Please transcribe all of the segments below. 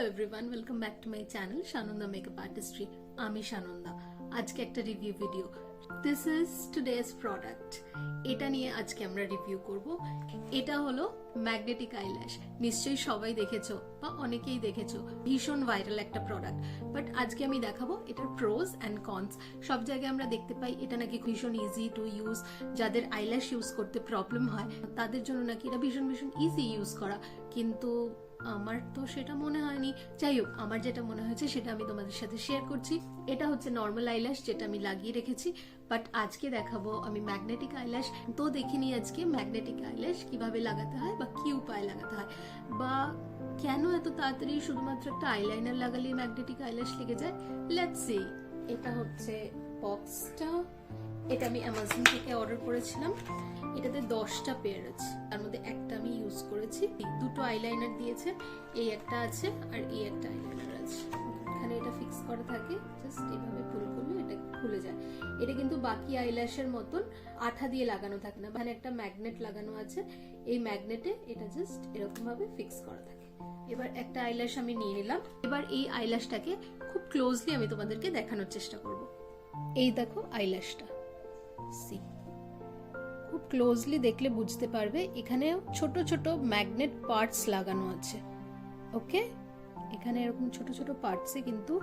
Everyone, welcome back to my channel Sananda makeup artistry. আমি সানন্দা। আজকে একটা review video. This is today's product. এটা নিয়ে আজকে আমরা রিভিউ করব। এটা হলো ম্যাগনেটিক আইল্যাশ। নিশ্চয়ই সবাই দেখেছো বা অনেকেই দেখেছো, ভীষণ ভাইরাল একটা প্রোডাক্ট। বাট আজকে আমি দেখাবো এটার প্রোস অ্যান্ড কনস। সব জায়গায় আমরা দেখতে পাই এটা নাকি ভীষণ ইজি টু ইউজ। যাদের আইল্যাশ ইউজ করতে প্রবলেম হয় তাদের জন্য নাকি এটা ভীষণ ভীষণ ইজি ইউজ করা, কিন্তু আমার তো সেটা মনে হয়নি। যাই হোক, আমার যেটা মনে হয়েছে সেটা আমি তোমাদের সাথে শেয়ার করছি। এটা হচ্ছে নর্মাল আইল্যাশ, যেটা আমি লাগিয়ে রেখেছি, বাট আজকে দেখাবো আমি ম্যাগনেটিক আইল্যাশ। তো দেখিনি আজকে ম্যাগনেটিক আইল্যাশ কিভাবে লাগাতে হয় বা কি উপায় লাগাতে হয়, বা কেন এত তাড়াতাড়ি শুধুমাত্র একটা আইলাইনার লাগালে ম্যাগনেটিক আইল্যাশ লেগে যায়। Let's see. এটা হচ্ছে বক্সটা। এটা আমি অ্যামাজন থেকে অর্ডার করেছিলাম। এটাতে 10টা পেয়ার আছে, তার মধ্যে একটা আমি ইউজ করেছি। দুটো আইলাইনার দিয়েছে, এই একটা আছে আর এই একটা আইলাইনার আছে। এখানে এটা ফিক্স করা থাকে, জাস্ট এভাবে পুল করলে এটা খুলে যায়। এটা কিন্তু বাকি আইল্যাশের মতন আঠা দিয়ে লাগানো থাকে না, মানে একটা ম্যাগনেট লাগানো আছে। এই ম্যাগনেটে এটা জাস্ট এরকম ভাবে ফিক্স করা থাকে। এবার একটা আইল্যাশ আমি নিয়ে নিলাম। এবার এই আইল্যাশটাকে খুব ক্লোজলি আমি তোমাদেরকে দেখানোর চেষ্টা করব। এই দেখো আইল্যাশটা, সি, খুব ক্লোজলি দেখলে বুঝতে পারবে এখানে ছোট ছোট ম্যাগনেট পার্টস লাগানো আছে। ওকে, এখানে এরকম ছোট ছোট পার্টসে কিন্তু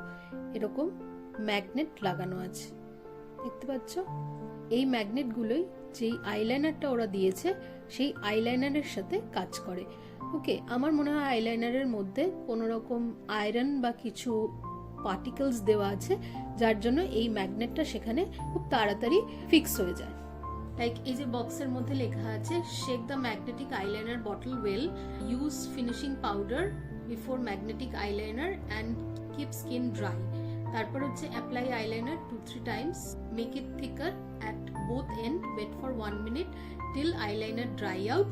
এরকম ম্যাগনেট লাগানো আছে, দেখতে পাচ্ছ? এই ম্যাগনেটগুলোই যেই আইলাইনারটা ওরা দিয়েছে সেই আইলাইনারের সাথে কাজ করে। ওকে, আমার মনে হয় আইলাইনারের মধ্যে কোনো রকম আয়রন বা কিছু পার্টিকেলস দেওয়া আছে, যার জন্য এই ম্যাগনেটটা সেখানে খুব তাড়াতাড়ি ফিক্স হয়ে যায়। লাইক এই যে বক্সের মধ্যে লেখা আছে, shake the magnetic eyeliner bottle well, use finishing powder before magnetic eyeliner and keep skin dry. তারপর হচ্ছে apply eyeliner 2-3 times, make it thicker at both end, wait for 1 minute till eyeliner dry out.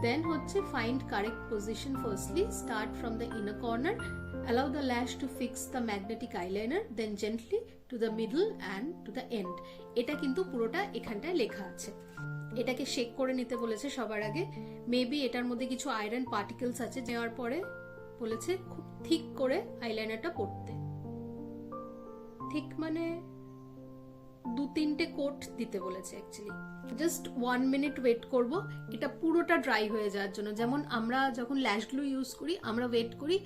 Then হচ্ছে find correct position firstly, start from the inner corner, allow the lash to fix the magnetic eyeliner, then gently to the middle and to the end. এটা কিন্তু পুরোটা এখানটায় লেখা আছে। এটাকে shake করে নিতে বলেছে সবার আগে। মেবি এটার মধ্যে কিছু আয়রন পার্টিকেলস আছে, নেওয়ার পরে বলেছে খুব ঠিক করে আইলাইনারটা পড়তে। ঠিক মানে 2-3টে কোট দিতে বলেছে অ্যাকচুয়ালি। জাস্ট 1 minute ওয়েট করব এটা পুরোটা ড্রাই হয়ে যাওয়ার জন্য। যেমন আমরা যখন ল্যাশ গ্লু ইউজ করি আমরা ওয়েট করি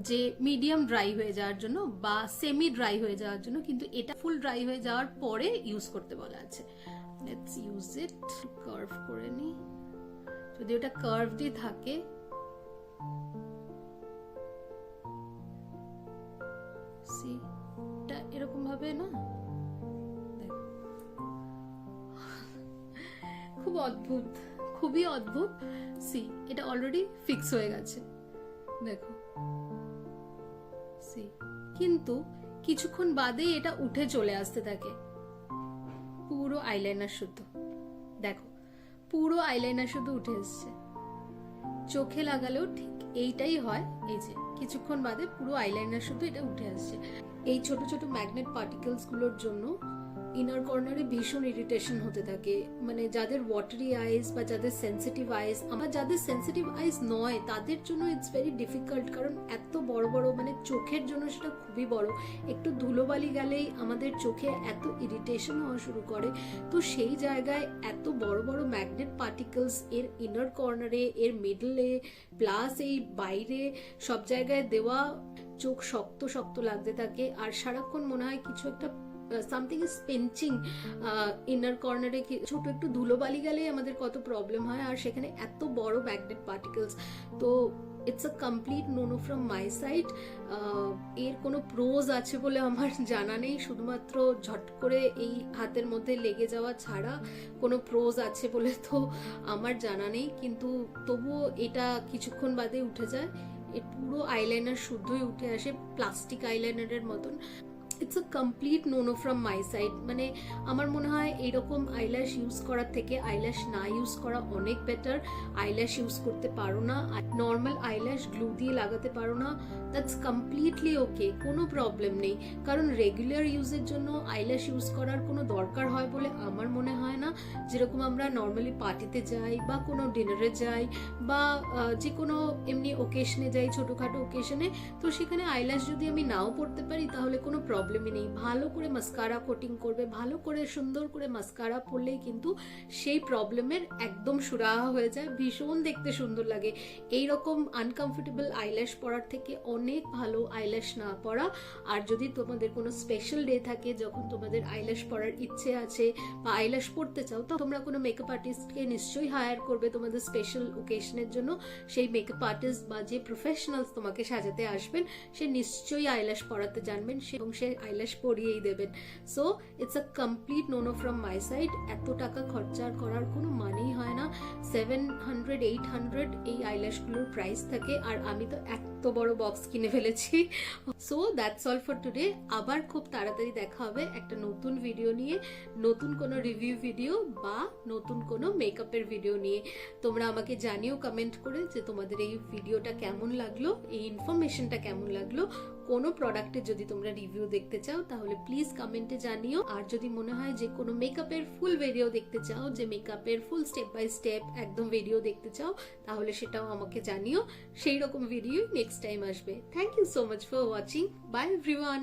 যে মিডিয়াম ড্রাই হয়ে যাওয়ার জন্য বা সেমি ড্রাই হয়ে যাওয়ার জন্য, কিন্তু এটা ফুল ড্রাই হয়ে যাওয়ার পরে ইউজ করতে বলা আছে। Let's use it. কার্ভ করে নি, যদি ওটা কার্ভডই থাকে। সি, এটা এরকম ভাবে না, খুব অদ্ভুত, খুবই অদ্ভুত। সি, এটা অলরেডি ফিক্স হয়ে গেছে, দেখো। সি, কিন্তু কিছুক্ষণ বাদে এটা উঠে চলে আসতে থাকে পুরো আইলাইনার শুদ্ধ। দেখো, পুরো আইলাইনার শুদ্ধ উঠে এসছে। চোখে লাগালেও ঠিক এইটাই হয়। এই যে কিছুক্ষণ বাদে পুরো আইলাইনার শুদ্ধ এটা উঠে আসছে। এই ছোট ছোট ম্যাগনেট পার্টিকেলস গুলোর জন্য ইনার কর্নারে ভীষণ ইরিটেশন হতে থাকে। মানে যাদের ওয়াটারি আইস বা যাদের সেন্সিটিভ আইস, আমার যাদের সেন্সিটিভ আইস নয় তাদের জন্য ইটস ভেরি ডিফিকাল্ট, কারণ এত বড় বড়, মানে চোখের জন্য সেটা খুবই বড়। একটু ধুলোবালি গেলেই আমাদের চোখে এত ইরিটেশন হওয়া শুরু করে। তো সেই জায়গায় এত বড় বড় ম্যাগনেট পার্টিকেলস এর ইনার কর্নারে, এর মিডলে, প্লাস এই বাইরে সব জায়গায় দেওয়া, চোখ শক্ত শক্ত লাগতে থাকে। আর সারাক্ষণ মনে হয় কিছু একটা সামথিং ইজ পিঞ্চিং ইনার কর্নারে। ছোট একটু ধুলোবালি গেলেই আমাদের কত প্রবলেম হয়, আর সেখানে এত বড় ম্যাগনেট পার্টিকেলস। তো it's a complete no from my side. এর কোনো প্রোজ আছে বলে আমার জানা নেই, শুধুমাত্র ঝট করে এই হাতের মধ্যে লেগে যাওয়া ছাড়া কোনো প্রোজ আছে বলে তো আমার জানা নেই। কিন্তু তবুও এটা কিছুক্ষণ বাদে উঠে যায়। এর পুরো আইলাইনার শুদ্ধই উঠে আসে, প্লাস্টিক আইলাইনারের মতন। It's a complete no no from my side. মানে আমার মনে হয় এইরকম আইল্যাশ ইউজ করার থেকে আইল্যাশ না ইউজ করা অনেক বেটার। আইল্যাশ ইউজ করতে পারো না, নর্মাল আইল্যাশ গ্লু দিয়ে লাগাতে পারো না, দ্যাটস কমপ্লিটলি ওকে, কোনো প্রবলেম নেই। কারণ রেগুলার ইউজের জন্য আইল্যাশ ইউজ করার কোনো দরকার হয় বলে আমার মনে হয় না। যেরকম আমরা নর্মালি পার্টিতে যাই বা কোনো ডিনারে যাই বা যে কোনো এমনি ওকেশনে যাই, ছোটোখাটো ওকেশনে, তো সেখানে আইল্যাশ যদি আমি নাও পরতে পারি তাহলে কোনো প্রবলেমই নেই। ভালো করে মাস্কারা কোটিং করবে, ভালো করে সুন্দর করে মাস্কারা পরলেই কিন্তু সেই প্রবলেমের একদম সুরাহা হয়ে যায়, ভীষণ দেখতে সুন্দর লাগে। এইরকম আনকমফোর্টেবল আইল্যাশ পরার থেকে অনেক ভালো আইল্যাশ না পরা। আর যদি তোমাদের কোনো স্পেশাল ডে থাকে যখন তোমাদের আইল্যাশ পরার ইচ্ছে আছে বা আইল্যাশ পরতে চাও, তো তোমরা কোনো মেকআপ আর্টিস্টকে নিশ্চয়ই হায়ার করবে তোমাদের স্পেশাল ওকেশনের জন্য। সেই মেকআপ আর্টিস্ট বা যে প্রফেশনালস তোমাকে সাজাতে আসবেন সে নিশ্চয়ই আইল্যাশ পরাতে জানবেন এবং সে আইল্যাশ পরিয়েই দেবেন। So it's a complete no no from my side. এত টাকা খরচা করার কোনো মানেই হয় না। 700-800 এই আইল্যাশগুলোর প্রাইস থাকে, আর আমি তো এত বড় বক্স কিনে ফেলেছি। So that's all for today. আবার খুব তাড়াতাড়ি দেখা হবে একটা নতুন ভিডিও নিয়ে, নতুন কোনো রিভিউ ভিডিও বা নতুন কোনো মেকআপের ভিডিও নিয়ে। তোমরা আমাকে জানিও কমেন্ট করে যে তোমাদের এই ভিডিওটা কেমন লাগলো, এই ইনফরমেশনটা কেমন লাগলো। কোনো প্রোডাক্টের যদি তোমরা রিভিউ দেখতে চাও তাহলে প্লিজ কমেন্টে জানিও। আর যদি মনে হয় যে কোনো মেকআপের ফুল ভিডিও দেখতে চাও, যে মেকআপের ফুল স্টেপ বাই স্টেপ একদম ভিডিও দেখতে চাও, তাহলে সেটাও আমাকে জানিও। সেই রকম ভিডিও নেক্সট টাইম আসবে। Thank you so much for watching. Bye everyone.